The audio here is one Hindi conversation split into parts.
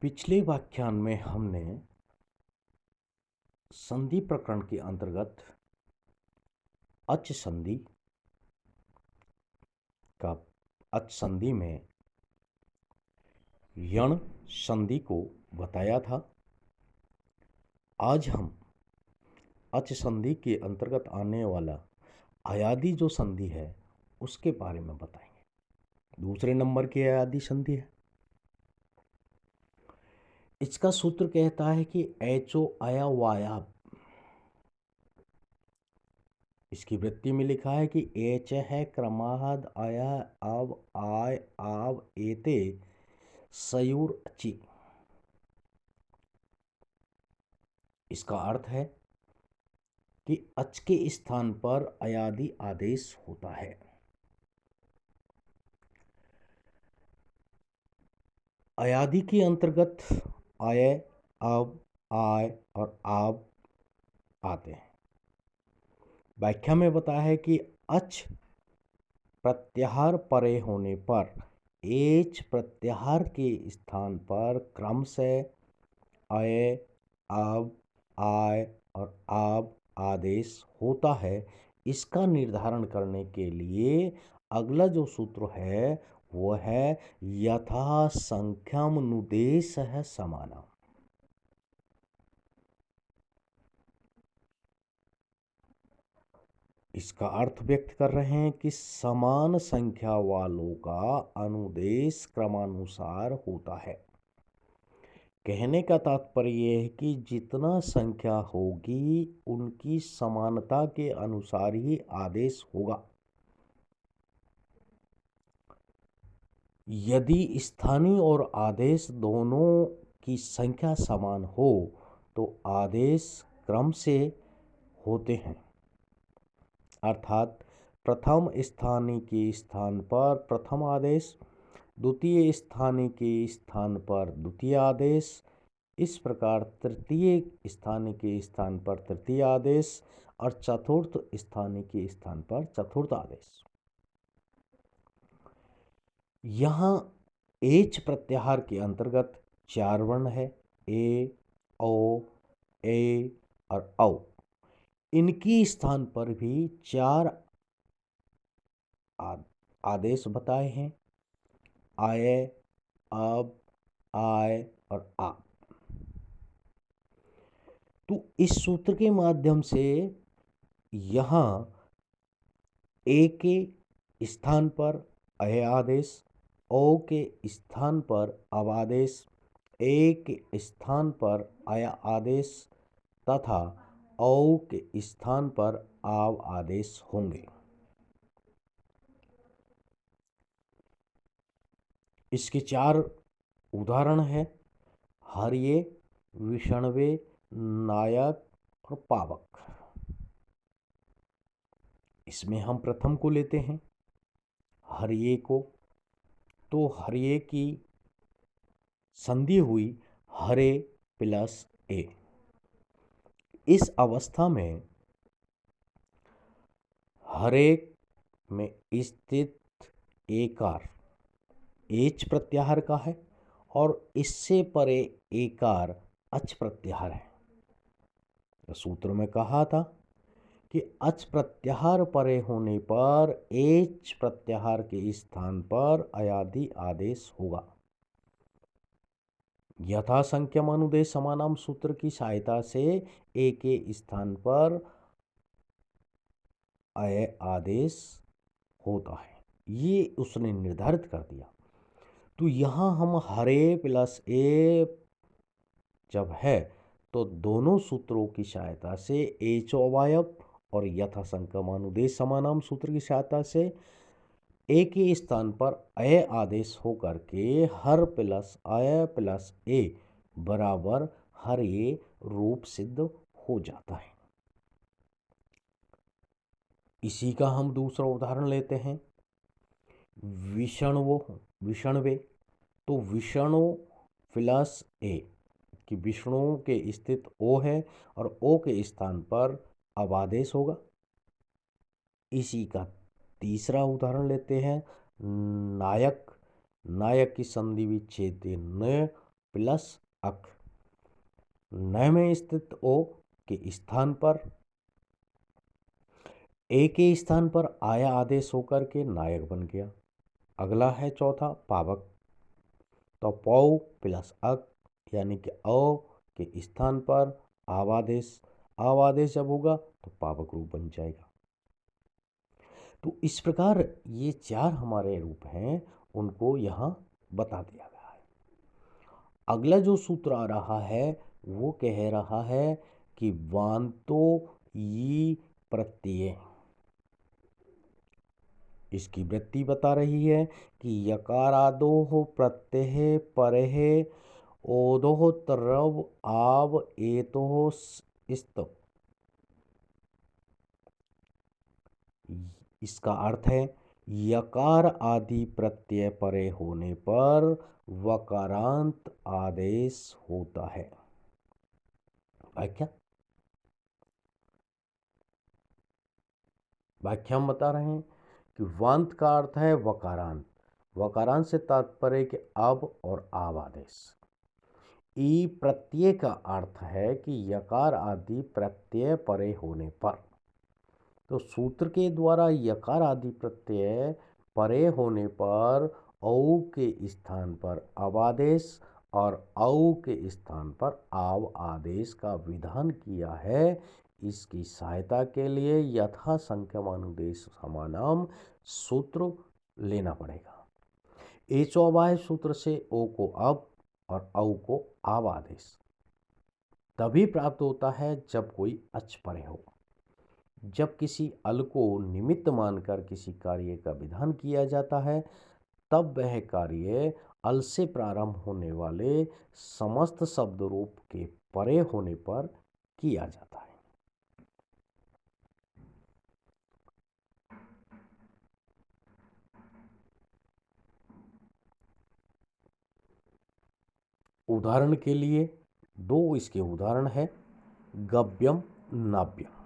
पिछले व्याख्यान में हमने संधि प्रकरण के अंतर्गत अच संधि का अच संधि में यण संधि को बताया था। आज हम अच संधि के अंतर्गत आने वाला अयादी जो संधि है उसके बारे में बताएंगे। दूसरे नंबर की अयादी संधि है। इसका सूत्र कहता है कि एचो आया वाया। इसकी वृत्ति में लिखा है कि एच है क्रमाहद आया आव आय आव एते सयूर ची। इसका अर्थ है कि अच के स्थान पर अयादी आदेश होता है। अयादी के अंतर्गत आय अब आय और आव आते हैं। व्याख्या में बताया है कि अच प्रत्याहार परे होने पर एच प्रत्याहार के स्थान पर क्रमशः अय अब आय और आब आदेश होता है। इसका निर्धारण करने के लिए अगला जो सूत्र है वो है यथा संख्याम नुदेश है समाना। इसका अर्थ व्यक्त कर रहे हैं कि समान संख्या वालों का अनुदेश क्रमानुसार होता है। कहने का तात्पर्य यह है कि जितना संख्या होगी उनकी समानता के अनुसार ही आदेश होगा। यदि स्थानीय और आदेश दोनों की संख्या समान हो तो आदेश क्रम से होते हैं, अर्थात प्रथम स्थानीय के स्थान पर प्रथम आदेश, द्वितीय स्थानीय के स्थान पर द्वितीय आदेश, इस प्रकार तृतीय स्थानीय के स्थान पर तृतीय आदेश और चतुर्थ स्थानीय के स्थान पर चतुर्थ आदेश। यहाँ एच प्रत्याहार के अंतर्गत 4 वर्ण है, ए, ओ, ए और औ। इनकी स्थान पर भी 4 आदेश बताए हैं, आय, अब, आय और आप। तो इस सूत्र के माध्यम से यहाँ ए के स्थान पर अय आदेश, ओ के स्थान पर अब आदेश, ए के स्थान पर आय आदेश तथा औ के स्थान पर आव आदेश होंगे। इसके 4 उदाहरण हैं, हर्ये, विषणवे, नायक और पावक। इसमें हम प्रथम को लेते हैं, हर्ये को। तो हर्ये की संधि हुई हरे प्लस ए। इस अवस्था में हरे में स्थित एकार एच प्रत्याहार का है और इससे परे एकार अच प्रत्याहार है। तो सूत्र में कहा था कि अच प्रत्याहार परे होने पर एच प्रत्याहार के स्थान पर अयादी आदेश होगा। यथा संख्यम अनुदेश समानाम सूत्र की सहायता से ए के स्थान पर अय आदेश होता है, ये उसने निर्धारित कर दिया। तो यहाँ हम हरे प्लस ए जब है तो दोनों सूत्रों की सहायता से एच अवयव और यथा संख्यम अनुदेश समानाम सूत्र की सहायता से ए के स्थान पर अय आदेश होकर के हर प्लस अय प्लस ए बराबर हर ए रूप सिद्ध हो जाता है। इसी का हम दूसरा उदाहरण लेते हैं, विषणवे। तो विषणु प्लस ए कि विष्णु के स्थित ओ है और ओ के स्थान पर अब आदेश होगा। इसी का तीसरा उदाहरण लेते हैं, नायक। नायक की संधि विच्छेद न प्लस अक, न में स्थित ओ के स्थान पर ए के स्थान पर आया आदेश होकर के नायक बन गया। अगला है चौथा पावक, तो पौ प्लस अक यानी कि औ के स्थान पर आवादेश, आवादेश जब होगा तो पावक रूप बन जाएगा। तो इस प्रकार ये चार हमारे रूप हैं, उनको यहाँ बता दिया गया है। अगला जो सूत्र आ रहा है वो कह रहा है कि वांतो यी प्रत्यय, इसकी वृत्ति बता रही है कि यकारादोः प्रत्यय परेः ओदोः तरव आव एतोः स्त। इसका अर्थ है यकार आदि प्रत्यय परे होने पर वकारांत आदेश होता है। व्याख्या, व्याख्या हम बता रहे हैं कि वांत का अर्थ है वकारांत, वकारांत से तात्पर्य कि अब और आव आदेश। ई प्रत्यय का अर्थ है कि यकार आदि प्रत्यय परे होने पर, तो सूत्र के द्वारा यकार आदि प्रत्यय परे होने पर औ के स्थान पर अवादेश और औ के स्थान पर आव आदेश का विधान किया है। इसकी सहायता के लिए यथा संख्यमानुदेश समानाम सूत्र लेना पड़ेगा। एचोवाय सूत्र से ओ को अब और औ को आव आदेश तभी प्राप्त होता है जब कोई अच परे हो। जब किसी अल को निमित्त मानकर किसी कार्य का विधान किया जाता है तब वह कार्य अल से प्रारंभ होने वाले समस्त शब्द रूप के परे होने पर किया जाता है। उदाहरण के लिए दो इसके उदाहरण है, गव्यम नाव्यम।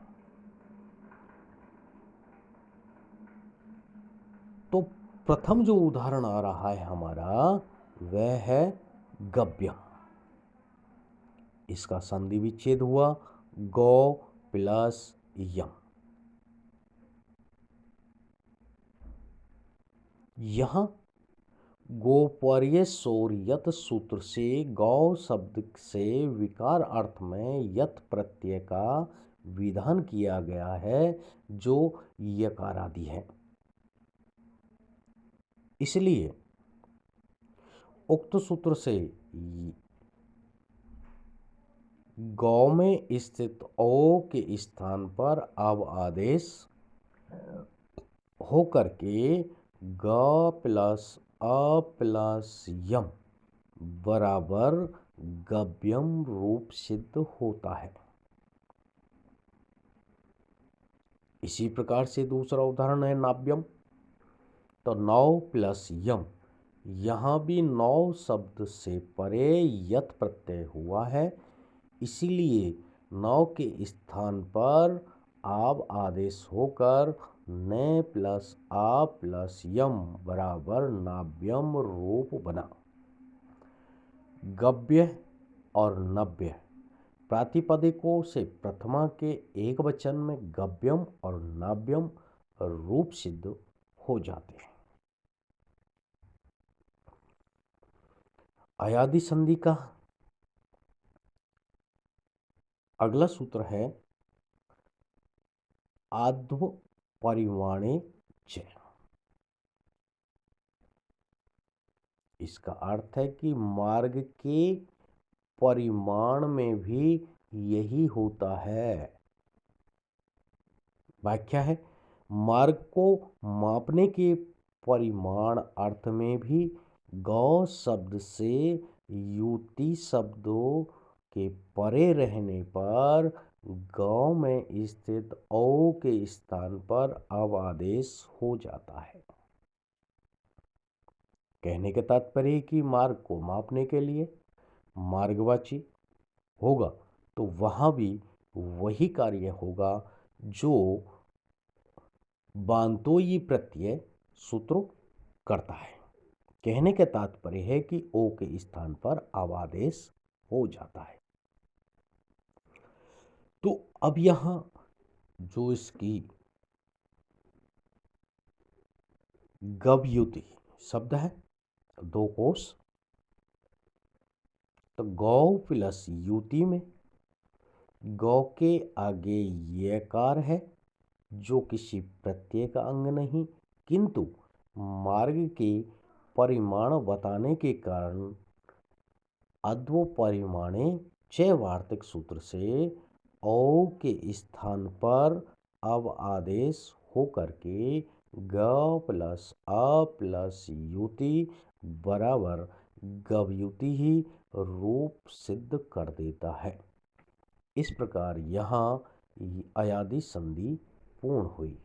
तो प्रथम जो उदाहरण आ रहा है हमारा वह है गव्यम। इसका संधि विच्छेद हुआ गौ प्लस यम। यहां गोपर्य शोर्यत सूत्र से गौ शब्द से विकार अर्थ में यत प्रत्यय का विधान किया गया है जो यकार आदि है। इसलिए उक्त सूत्र से गौ में स्थित ओ के स्थान पर अब आदेश होकर के ग प्लस अ प्लस यम बराबर गव्यम रूप सिद्ध होता है। इसी प्रकार से दूसरा उदाहरण है नाव्यम, तो नौ प्लस यम, यहाँ भी नौ शब्द से परे यत प्रत्यय हुआ है, इसीलिए नौ के स्थान पर आब आदेश होकर न प्लस आ प्लस यम बराबर नाव्यम रूप बना। गव्य और नव्य प्रातिपदिकों से प्रथमा के एक वचन में गव्यम और नाव्यम रूप सिद्ध हो जाते हैं। अयादि संधि का अगला सूत्र है आद्व परिमाणे च। इसका अर्थ है कि मार्ग के परिमाण में भी यही होता है। व्याख्या है मार्ग को मापने के परिमाण अर्थ में भी गौ शब्द से युति शब्दों के परे रहने पर गौ में स्थित औ के स्थान पर अब आदेश हो जाता है। कहने का तात्पर्य कि मार्ग को मापने के लिए मार्गवाची होगा तो वहां भी वही कार्य होगा जो बांतोयी प्रत्यय सूत्र करता है। कहने का तात्पर्य है कि ओ के स्थान पर अब आदेश हो जाता है। तो अब यहां जो इसकी गव्युति शब्द है, दो कोश, तो गौ प्लस युति में गौ के आगे यकार है जो किसी प्रत्यय का अंग नहीं, किंतु मार्ग के परिमाण बताने के कारण अद्वो परिमाणे च वार्तिक सूत्र से औ के स्थान पर अब आदेश होकर के ग प्लस अ प्लस युति बराबर गव्युति ही रूप सिद्ध कर देता है। इस प्रकार यहाँ अयादि संधि पूर्ण हुई।